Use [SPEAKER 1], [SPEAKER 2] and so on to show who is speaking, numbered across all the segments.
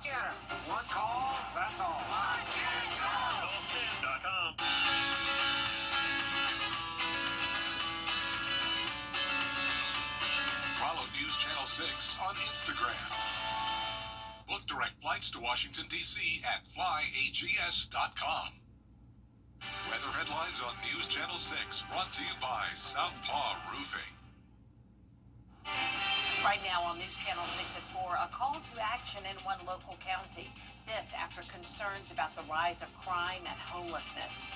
[SPEAKER 1] One call, that's all. Call10.com. Follow News Channel 6 on Instagram. Book direct flights to Washington, D.C. at flyags.com. Weather headlines on News Channel 6, brought to you by Southpaw Roofing.
[SPEAKER 2] Right now on News Channel 6 at 4, a call to action in one local county. This after concerns about the rise of crime and homelessness.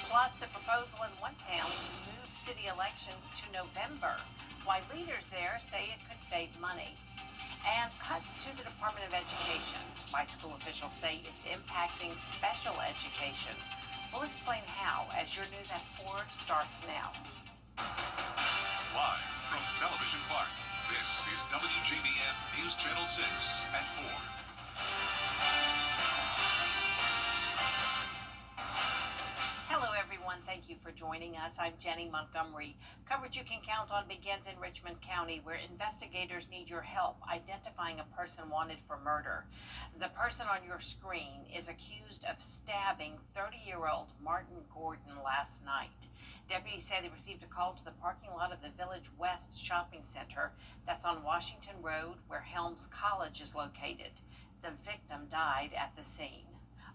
[SPEAKER 2] Plus, the proposal in one town to move city elections to November. Why leaders there say it could save money. And cuts to the Department of Education. Why school officials say it's impacting special education. We'll explain how as your News at 4 starts now.
[SPEAKER 1] Live from Television Park, this is WJBF News Channel 6 at 4.
[SPEAKER 2] Hello, everyone. Thank you for joining us. I'm Jenny Montgomery. Coverage you can count on begins in Richmond County, where investigators need your help identifying a person wanted for murder. The person on your screen is accused of stabbing 30-year-old Martin Gordon last night. Deputies say they received a call to the parking lot of the Village West Shopping Center that's on Washington Road, where Helms College is located. The victim died at the scene.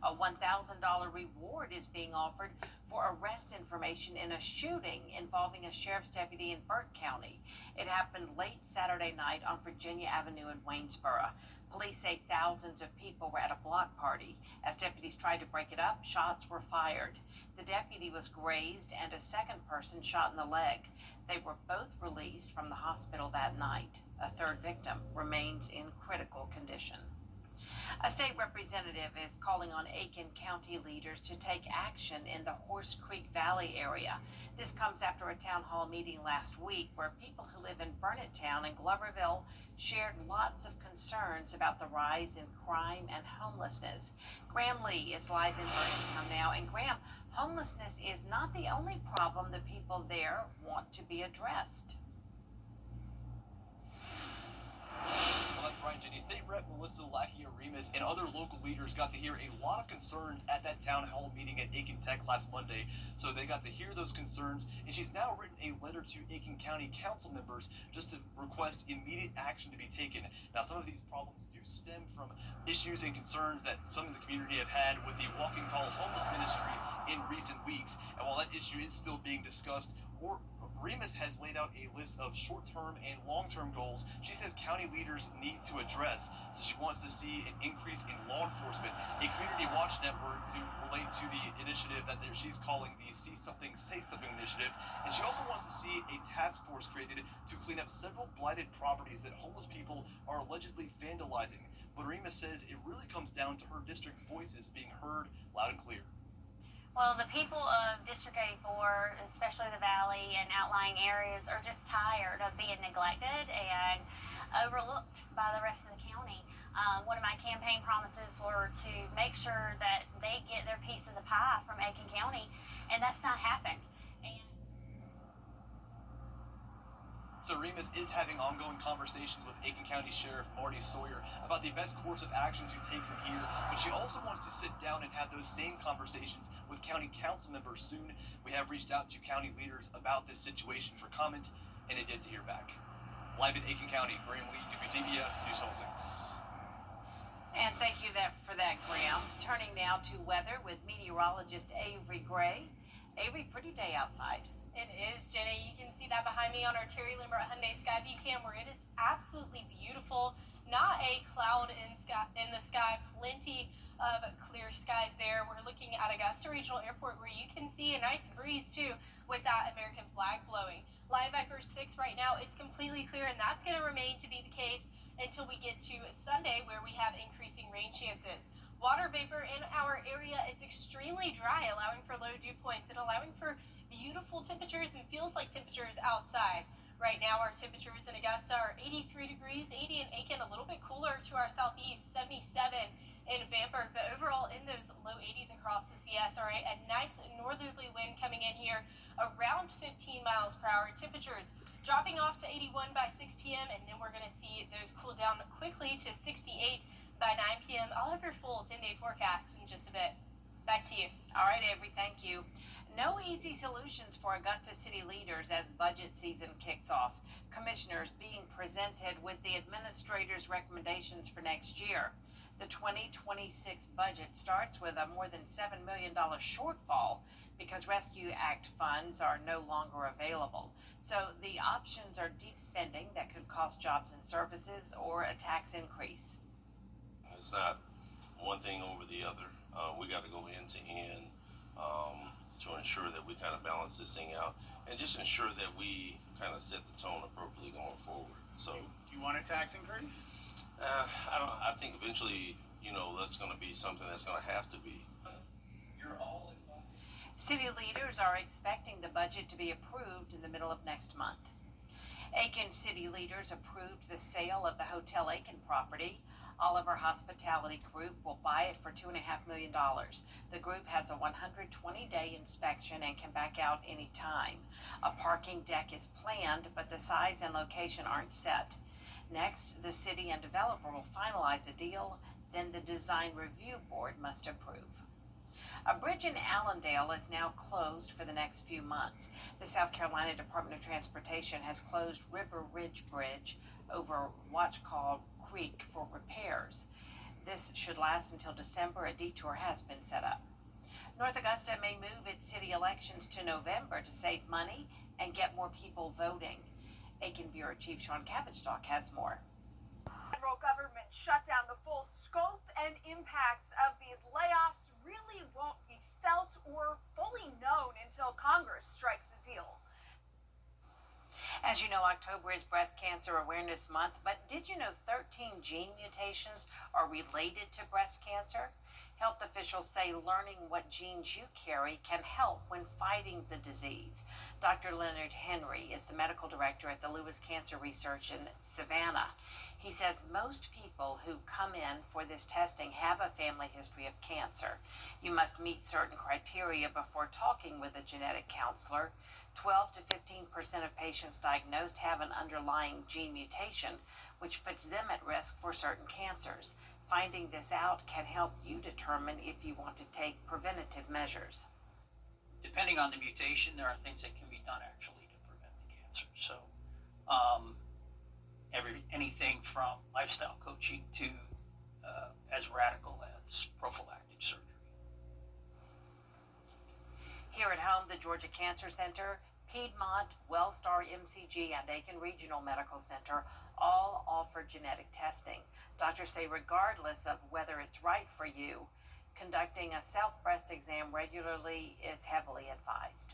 [SPEAKER 2] A $1,000 reward is being offered for arrest information in a shooting involving a sheriff's deputy in Burke County. It happened late Saturday night on Virginia Avenue in Waynesboro. Police say thousands of people were at a block party. As deputies tried to break it up, shots were fired. The deputy was grazed and a second person shot in the leg. They were both released from the hospital that night. A third victim remains in critical condition. A state representative is calling on Aiken County leaders to take action in the Horse Creek Valley area. This comes after a town hall meeting last week where people who live in Burnettown and Gloverville shared lots of concerns about the rise in crime and homelessness. Graham Lee is live in Burnettown now. And Graham, homelessness is not the only problem the people there want to be addressed.
[SPEAKER 3] Well, that's right, Jenny. State Rep Melissa Lackey-Remus and other local leaders got to hear a lot of concerns at that town hall meeting at Aiken Tech last Monday. So they got to hear those concerns, and she's now written a letter to Aiken County council members just to request immediate action to be taken. Now, some of these problems do stem from issues and concerns that some of the community have had with the Walking Tall homeless ministry in recent weeks. And while that issue is still being discussed, Remus has laid out a list of short-term and long-term goals she says county leaders need to address. So she wants to see an increase in law enforcement, a community watch network to relate to the initiative that she's calling the See Something, Say Something initiative. And she also wants to see a task force created to clean up several blighted properties that homeless people are allegedly vandalizing. But Remus says it really comes down to her district's voices being heard loud and clear.
[SPEAKER 4] Well, the people of District 84, especially the Valley and outlying areas, are just tired of being neglected and overlooked by the rest of the county. One of my campaign promises were to make sure that they get their piece of the pie from Aiken County, and that's not happened.
[SPEAKER 3] So Remus is having ongoing conversations with Aiken County Sheriff Marty Sawyer about the best course of action to take from here, but she also wants to sit down and have those same conversations with county council members soon. We have reached out to county leaders about this situation for comment, and have yet to hear back. Live in Aiken County, Graham Lee, WJBF, News Channel 6.
[SPEAKER 2] And thank you for that, Graham. Turning now to weather with meteorologist Avery Gray. Avery, pretty day outside.
[SPEAKER 5] It is, Jenny. You can see that behind me on our Terry Lambert Hyundai Skyview cam, where it is absolutely beautiful. Not a cloud in the sky. Plenty of clear skies there. We're looking at Augusta Regional Airport, where you can see a nice breeze too with that American flag blowing. Live Viper 6 right now, it's completely clear, and that's going to remain to be the case until we get to Sunday, where we have increasing rain chances. Water vapor in our area is extremely dry, allowing for low dew points and allowing for beautiful temperatures and feels like temperatures outside. Right now, our temperatures in Augusta are 83 degrees, 80 in Aiken, a little bit cooler to our southeast, 77 in Bamberg, but overall in those low 80s across the CS. All right, a nice northerly wind coming in here around 15 miles per hour. Temperatures dropping off to 81 by 6 p.m., and then we're going to see those cool down quickly to 68 by 9 p.m. I'll have your full 10-day forecast in just a bit. Back to you.
[SPEAKER 2] All right, Avery, thank you. No easy solutions for Augusta city leaders as budget season kicks off. Commissioners being presented with the administrator's recommendations for next year. The 2026 budget starts with a more than $7 million shortfall because Rescue Act funds are no longer available. So the options are deep spending that could cost jobs and services or a tax increase.
[SPEAKER 6] It's not one thing over the other. We got to go end to end to ensure that we kind of balance this thing out and just ensure that we kind of set the tone appropriately going forward. So,
[SPEAKER 7] do you want a tax increase?
[SPEAKER 6] I think eventually, that's going to be something that's going to have to be.
[SPEAKER 7] You're all involved.
[SPEAKER 2] City leaders are expecting the budget to be approved in the middle of next month. Aiken city leaders approved the sale of the Hotel Aiken property. Oliver Hospitality Group will buy it for $2.5 million. The group has a 120-day inspection and can back out any time. A parking deck is planned, but the size and location aren't set. Next, the city and developer will finalize a deal, then the design review board must approve. A bridge in Allendale is now closed for the next few months. The South Carolina Department of Transportation has closed River Ridge Bridge over Watchcall Creek for repairs. This should last until December. A detour has been set up. North Augusta may move its city elections to November to save money and get more people voting. Aiken Bureau Chief Sean Cabbage-Stock has more.
[SPEAKER 8] Federal government shutdown, the full scope and impacts of these layoffs really won't be felt or fully known until Congress strikes a deal.
[SPEAKER 2] As you know, October is Breast Cancer Awareness Month, but did you know 13 gene mutations are related to breast cancer? Health officials say learning what genes you carry can help when fighting the disease. Dr. Leonard Henry is the medical director at the Lewis Cancer Research in Savannah. He says most people who come in for this testing have a family history of cancer. You must meet certain criteria before talking with a genetic counselor. 12 to 15% of patients diagnosed have an underlying gene mutation, which puts them at risk for certain cancers. Finding this out can help you determine if you want to take preventative measures.
[SPEAKER 9] Depending on the mutation, there are things that can be done actually to prevent the cancer. So, anything from lifestyle coaching to as radical as prophylactic surgery.
[SPEAKER 2] Here at home, the Georgia Cancer Center, Piedmont, Wellstar MCG, and Aiken Regional Medical Center all offer genetic testing. Doctors say regardless of whether it's right for you, conducting a self-breast exam regularly is heavily advised.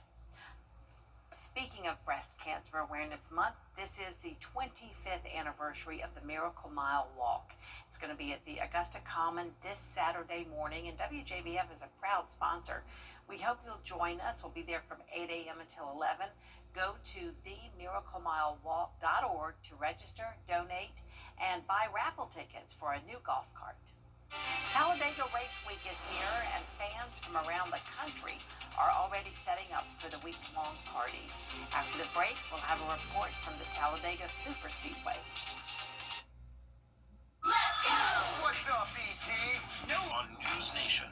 [SPEAKER 2] Speaking of Breast Cancer Awareness Month, this is the 25th anniversary of the Miracle Mile Walk. It's going to be at the Augusta Common this Saturday morning, and WJBF is a proud sponsor. We hope you'll join us. We'll be there from 8 a.m. until 11. Go to themiraclemilewalk.org to register, donate, and buy raffle tickets for a new golf cart. Talladega Race Week is here, and fans from around the country are already setting up for the week-long party. After the break, we'll have a report from the Talladega Superspeedway.
[SPEAKER 10] Let's go! What's up, BT?
[SPEAKER 11] No on News Nation.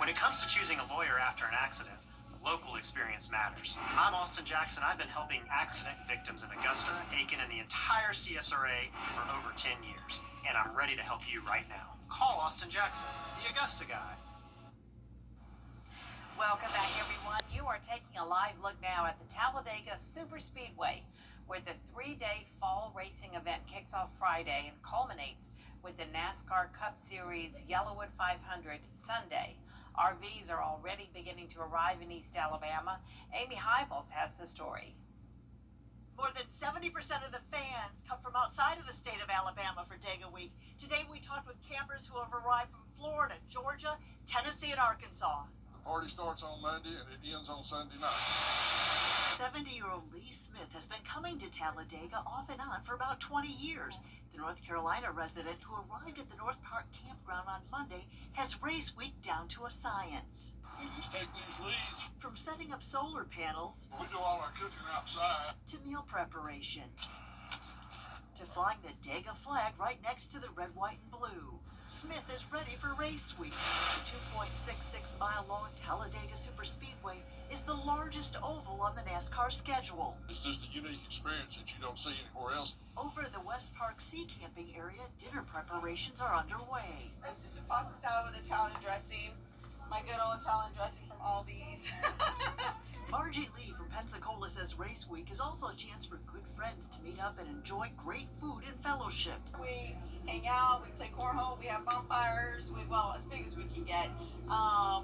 [SPEAKER 12] When it comes to choosing a lawyer after an accident, local experience matters. I'm Austin Jackson. I've been helping accident victims in Augusta, Aiken, and the entire CSRA for over 10 years. And I'm ready to help you right now. Call Austin Jackson, the Augusta guy.
[SPEAKER 2] Welcome back, everyone. You are taking a live look now at the Talladega Superspeedway, where the three-day fall racing event kicks off Friday and culminates with the NASCAR Cup Series Yellowwood 500 Sunday. RVs are already beginning to arrive in East Alabama. Amy Hybels has the story.
[SPEAKER 13] More than 70% of the fans come from outside of the state of Alabama for Dega Week. Today we talked with campers who have arrived from Florida, Georgia, Tennessee, and Arkansas.
[SPEAKER 14] The party starts on Monday and it ends on Sunday night.
[SPEAKER 13] 70-year-old Lee Smith has been coming to Talladega off and on for about 20 years. The North Carolina resident who arrived at the North Park campground on Monday has race week down to a science.
[SPEAKER 14] We just take these leads.
[SPEAKER 13] From setting up solar panels,
[SPEAKER 14] We do all our cooking outside.
[SPEAKER 13] to meal preparation, to to flying the Dega flag right next to the red, white, and blue. Smith is ready for race week. The 2.66-mile-long Talladega Superspeedway is the largest oval on the NASCAR schedule.
[SPEAKER 14] It's just a unique experience that you don't see anywhere else.
[SPEAKER 13] Over the West Park Sea camping area, dinner preparations are underway.
[SPEAKER 8] It's just a pasta salad with Italian dressing. My good old Italian dressing from Aldi's.
[SPEAKER 13] Margie Lee from Pensacola says race week is also a chance for good friends to meet up and enjoy great food and fellowship.
[SPEAKER 8] We hang out, we play cornhole, we have bonfires, well, as big as we can get.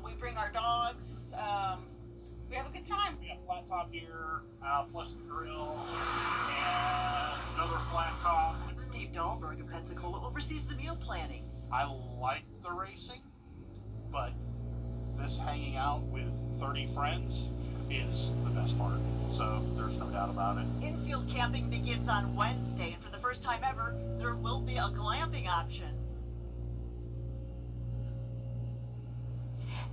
[SPEAKER 8] We bring our dogs. We have a good time.
[SPEAKER 7] We got flat top here, plus the grill, and another flat top.
[SPEAKER 13] Steve Dahlberg of Pensacola oversees the meal planning.
[SPEAKER 7] I like the racing, but this hanging out with 30 friends is the best part. So there's no doubt about it.
[SPEAKER 13] Infield camping begins on Wednesday, and for the first time ever, there will be a glamping option.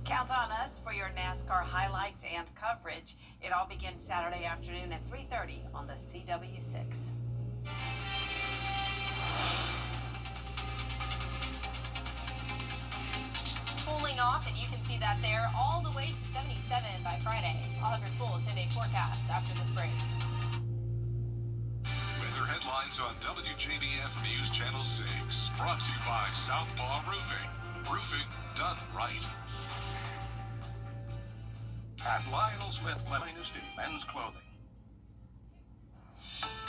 [SPEAKER 2] Count on us for your NASCAR highlights and coverage. It all begins Saturday afternoon at 3:30 on the CW6.
[SPEAKER 5] Cooling off, and you can see that there all the way to 77 by Friday. I'll have your full 10-day forecast after this break.
[SPEAKER 1] Weather headlines on WJBF News Channel 6. Brought to you by Southpaw Roofing. Roofing done right.
[SPEAKER 11] At Lionel Smith, finest in men's clothing.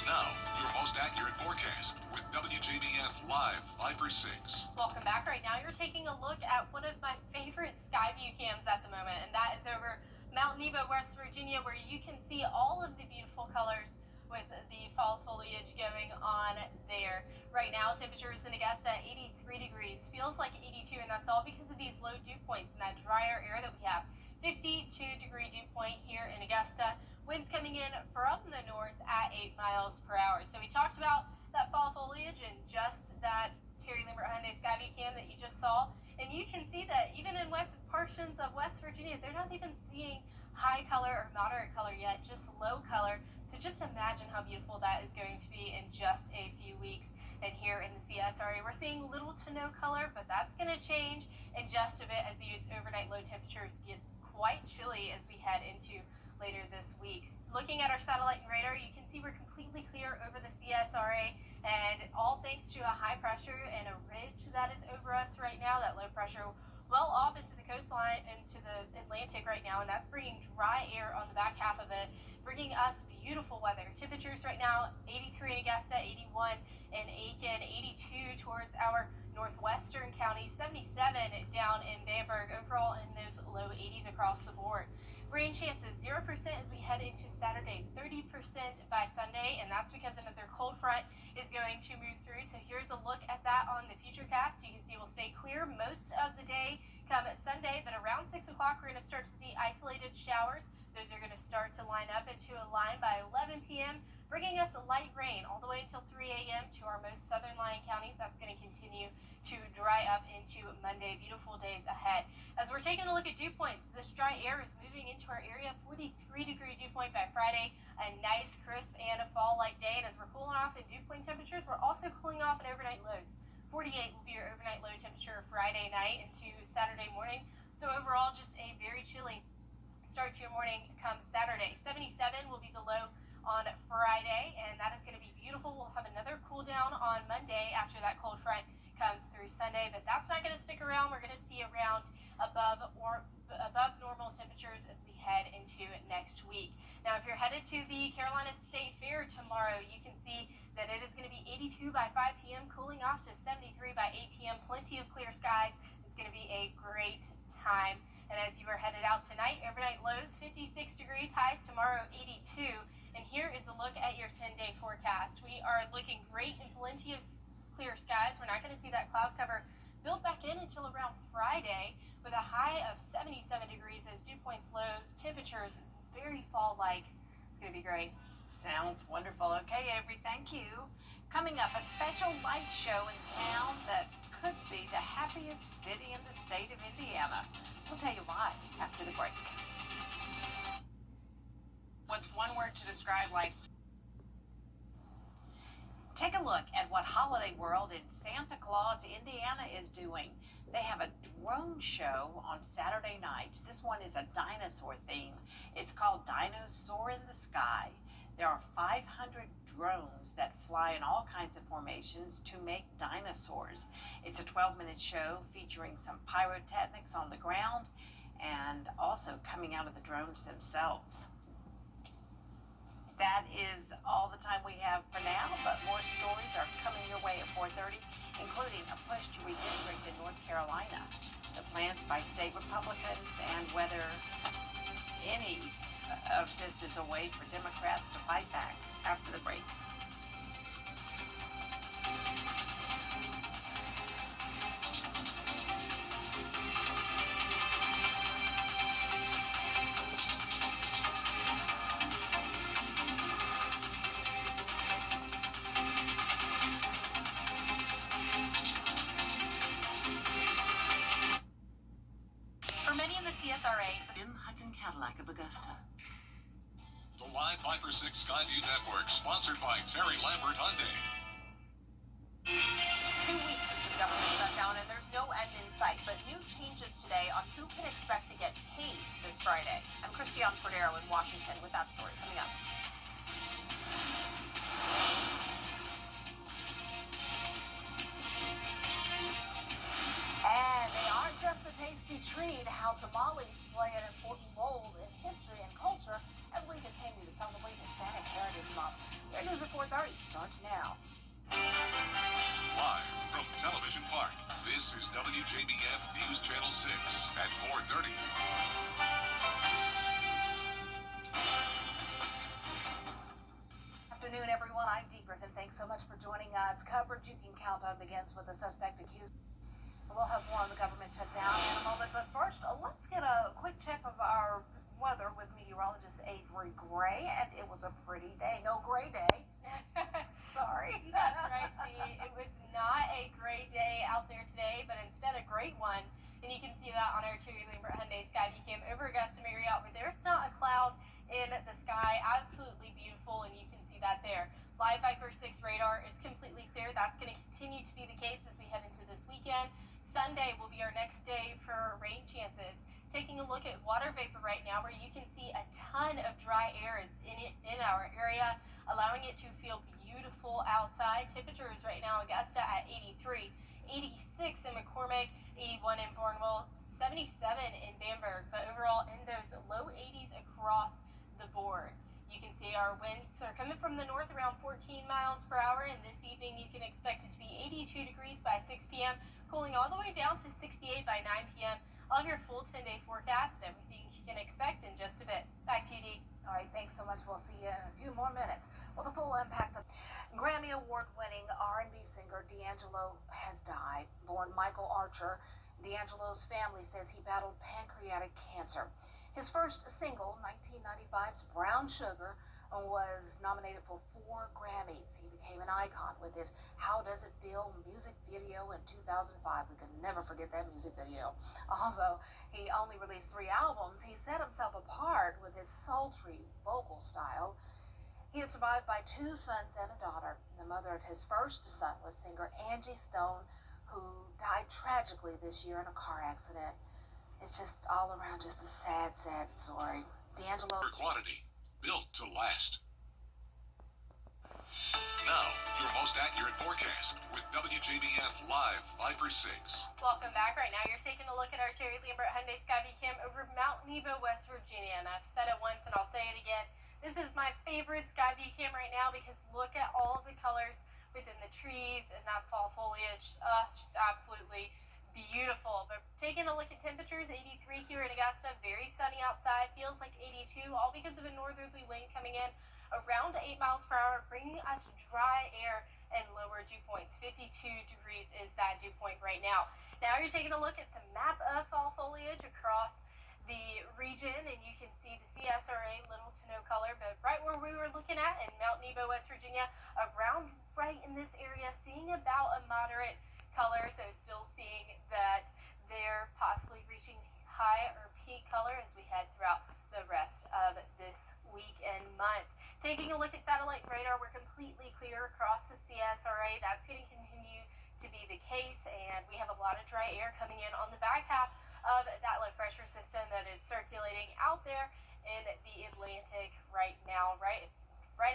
[SPEAKER 1] Now, your most accurate forecast with WJBF Live 5/6.
[SPEAKER 5] Welcome back. Right now, you're taking a look at one of my favorite sky view cams at the moment, and that is over Mount Nebo, West Virginia, where you can see all of the beautiful colors with the fall foliage going on there. Right now, temperatures in Augusta, 83 degrees. Feels like 82, and that's all because of these low dew points and that drier air that we have. 52-degree dew point here in Augusta. Winds coming in from the north at 8 miles per hour. So we talked about that fall foliage and just that Terry Lambert Hyundai Skyview cam that you just saw. And you can see that even in portions of West Virginia, they're not even seeing high color or moderate color yet, just low color. So just imagine how beautiful that is going to be in just a few weeks. And here in the CSRA, we're seeing little to no color, but that's going to change in just a bit as these overnight low temperatures get quite chilly as we head into later this week. Looking at our satellite and radar, you can see we're completely clear over the CSRA, and all thanks to a high pressure and a ridge that is over us right now. That low pressure well off into the coastline, into the Atlantic right now, and that's bringing dry air on the back half of it, bringing us beautiful weather. Temperatures right now, 83 in Augusta, 81 in Aiken, 82 towards our northwestern counties, 77 down in Bamberg, overall in those low 80s across the board. Rain chances 0% as we head into Saturday, 30% by Sunday, and that's because another cold front is going to move through. So here's a look at that on the futurecast. You can see we'll stay clear most of the day come Sunday, but around 6 o'clock we're going to start to see isolated showers. Those are going to start to line up into a line by 11 p.m., bringing us a light rain all the way until 3 a.m. to our most southern lying counties. That's going to continue to dry up into Monday. Beautiful days ahead. As we're taking a look at dew points, this dry air is moving into our area. 43-degree dew point by Friday. A nice, crisp, and a fall-like day. And as we're cooling off in dew point temperatures, we're also cooling off in overnight lows. 48 will be your overnight low temperature Friday night into Saturday morning. So overall, just a very chilly start to your morning come Saturday. 77 will be the low on Friday, and that is going to be beautiful. We'll have another cool down on Monday after that cold front comes through Sunday, but that's not going to stick around. We're going to see around above normal temperatures as we head into next week. Now, if you're headed to the Carolina State Fair tomorrow, you can see that it is going to be 82 by 5 p.m., cooling off to 73 by 8 p.m. Plenty of clear skies. It's going to be a great time. And as you are headed out tonight, overnight lows 56 degrees, highs tomorrow 82. And here is a look at your 10-day forecast. We are looking great and plenty of clear skies. We're not going to see that cloud cover build back in until around Friday with a high of 77 degrees as dew points low, temperatures very fall-like. It's going to be great.
[SPEAKER 2] Sounds wonderful. Okay, Avery, thank you. Coming up, a special light show in town that could be the happiest city in the state of Indiana. We'll tell you why after the break. What's one word to describe life? Take a look at what Holiday World in Santa Claus, Indiana is doing. They have a drone show on Saturday nights. This one is a dinosaur theme. It's called Dinosaur in the Sky. There are 500 drones that fly in all kinds of formations to make dinosaurs. It's a 12-minute show featuring some pyrotechnics on the ground and also coming out of the drones themselves. That is all the time we have for now, but more stories are coming your way at 4:30, including a push to redistrict in North Carolina, the plans by state Republicans, and whether any of this is a way for Democrats to fight back after the break.
[SPEAKER 13] Cadillac of Augusta.
[SPEAKER 1] The Live Viper 6 Skyview Network, sponsored by Terry Lambert Hyundai.
[SPEAKER 8] 2 weeks since the government shutdown, and there's no end in sight, but new changes today on who can expect to get paid this Friday. I'm Christiane Cordero in Washington with that story coming up. And they aren't just a tasty treat. How tamales play an important role in history and culture as we continue to celebrate Hispanic Heritage Month. Your news at 4:30 starts now.
[SPEAKER 1] Live from Television Park, this is WJBF News Channel 6 at 4:30.
[SPEAKER 8] Afternoon, everyone. I'm Dee Griffin. Thanks so much for joining us. Coverage you can count on begins with a suspect accused. We'll have more on the government shutdown in a moment, but first, let's get a quick check of our weather with meteorologist Avery Gray, and it was a pretty day. No gray day. Sorry.
[SPEAKER 5] That's right, Dee. It was not a gray day out there today, but instead a great one. And you can see that on our Terry Lambert Hyundai Skyview Cam over Augusta, Marriott, where there's not a cloud in the sky. Absolutely beautiful, and you can see that there. Live Viper 6 radar is completely clear. That's going to continue to be the case as we head into this weekend. Sunday will be our next day for rain chances. Taking a look at water vapor right now, where you can see a ton of dry air is in our area, allowing it to feel beautiful outside. Temperatures right now, Augusta at 83, 86 in McCormick, 81 in Bourneville, 77 in Bamberg, but overall in those low 80s across the board. You can see our winds are coming from the north around 14 miles per hour, and this evening you can expect it to be 82 degrees by 6 p.m., cooling all the way down to 68 by 9 p.m. I'll have your full 10-day forecast and everything you can expect in just a bit. Back to you, Dee.
[SPEAKER 8] All right, thanks so much. We'll see you in a few more minutes. Well, the full impact of Grammy Award-winning R&B singer D'Angelo has died. Born Michael Archer, D'Angelo's family says he battled pancreatic cancer. His first single, 1995's Brown Sugar, was nominated for 4 Grammys. He became an icon with his How Does It Feel music video in 2005. We could never forget that music video. Although he only released 3 albums, he set himself apart with his sultry vocal style. He is survived by 2 sons and a daughter. The mother of his first son was singer Angie Stone, who died tragically this year in a car accident. It's just all around just a sad, sad story. D'Angelo.
[SPEAKER 1] For quantity, built to last. Now, your most accurate forecast with WJBF Live Viper 6.
[SPEAKER 5] Welcome back. Right now, you're taking a look at our Terry Lambert Hyundai Skyview Cam over Mount Nebo, West Virginia. And I've said it once and I'll say it again. This is my favorite Skyview Cam right now because look at all of the colors within the trees and that fall foliage. Just absolutely beautiful. But taking a look at temperatures, 83 here in Augusta, very sunny outside, feels like 82, all because of a northerly wind coming in around 8 miles per hour, bringing us dry air and lower dew points. 52 degrees is that dew point right now. Now you're taking a look at the map of fall foliage across the region, and you can see the CSRA, little to no color, but right where we were looking at in Mount Nebo, West Virginia, around right in this area, seeing about a moderate color, so still seeing that they're possibly reaching high or peak color as we head throughout the rest of this week and month. Taking a look at satellite radar, we're completely clear across the CSRA. That's going to continue to be the case, and we have a lot of dry air coming in on the back half of that low pressure system that is circulating out there in the Atlantic right now, right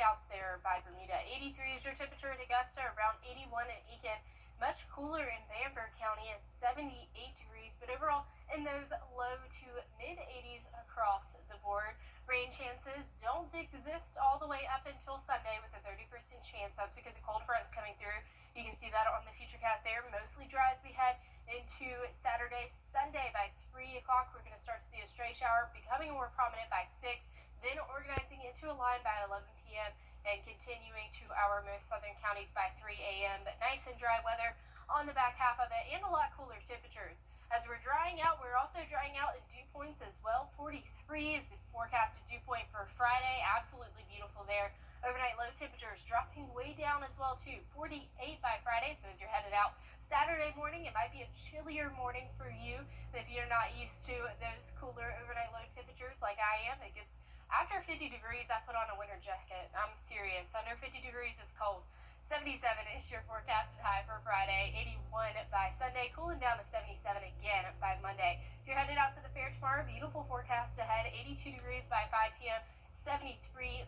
[SPEAKER 5] out there by Bermuda. 83 is your temperature in Augusta, around 81 in Aiken. Much cooler in Bamberg County at 78 degrees, but overall in those low to mid 80s across the board. Rain chances don't exist all the way up until Sunday with a 30% chance. That's because a cold front's coming through. You can see that on the Futurecast there. Mostly dry as we head into Saturday. Sunday by 3 o'clock, we're going to start to see a stray shower becoming more prominent by 6, then organizing into a line by 11 p.m. and continuing to our most southern counties by 3 a.m. But nice and dry weather on the back half of it and a lot cooler temperatures. As we're drying out, we're also drying out in dew points as well. 43 is the forecasted dew point for Friday. Absolutely beautiful there. Overnight low temperatures dropping way down as well too. 48 by Friday, so as you're headed out Saturday morning, it might be a chillier morning for you if you're not used to those cooler overnight low temperatures like I am. It gets after 50 degrees, I put on a winter jacket. I'm serious. Under 50 degrees, it's cold. 77 is your forecasted high for Friday. 81 by Sunday. Cooling down to 77 again by Monday. If you're headed out to the fair tomorrow, beautiful forecast ahead. 82 degrees by 5 p.m. 73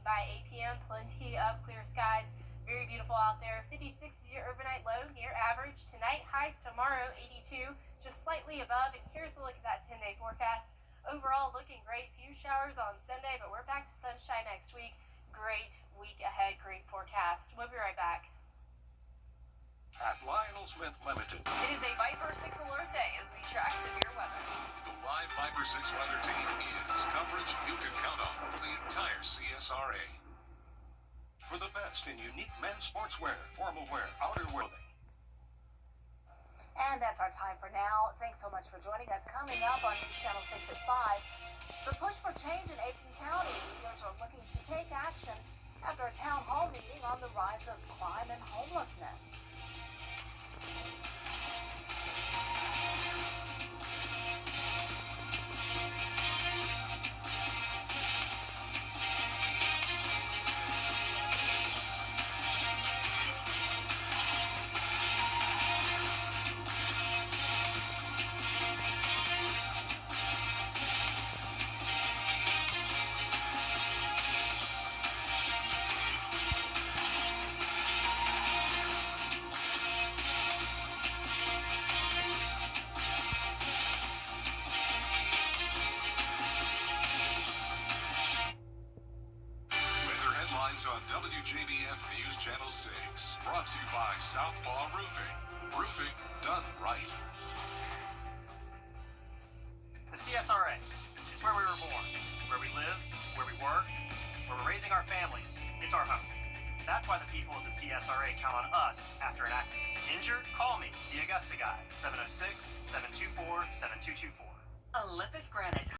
[SPEAKER 5] by 8 p.m. Plenty of clear skies. Very beautiful out there. 56 is your overnight low, near average. Tonight, highs tomorrow, 82, just slightly above. And here's a look at that 10-day forecast. Overall, looking great. Few showers on Sunday, but we're back to sunshine next week. Great week ahead. Great forecast. We'll be right back.
[SPEAKER 11] At Lionel Smith Limited.
[SPEAKER 15] It is a Viper 6 alert day as we track severe weather.
[SPEAKER 1] The live Viper 6 weather team is coverage you can count on for the entire CSRA.
[SPEAKER 11] For the best in unique men's sportswear, formal wear, outerwear.
[SPEAKER 8] And that's our time for now. Thanks so much for joining us. Coming up on News Channel 6 at 5, the push for change in Aiken County. Leaders are looking to take action after a town hall meeting on the rise of crime and homelessness.
[SPEAKER 1] On WJBF News Channel 6, brought to you by Southpaw Roofing. Roofing done right.
[SPEAKER 12] The CSRA, it's where we were born, where we live, where we work, where we're raising our families. It's our home. That's why the people of the CSRA count on us after an accident. Injured? Call me, the Augusta guy, 706-724-7224.
[SPEAKER 15] Olympus Granite.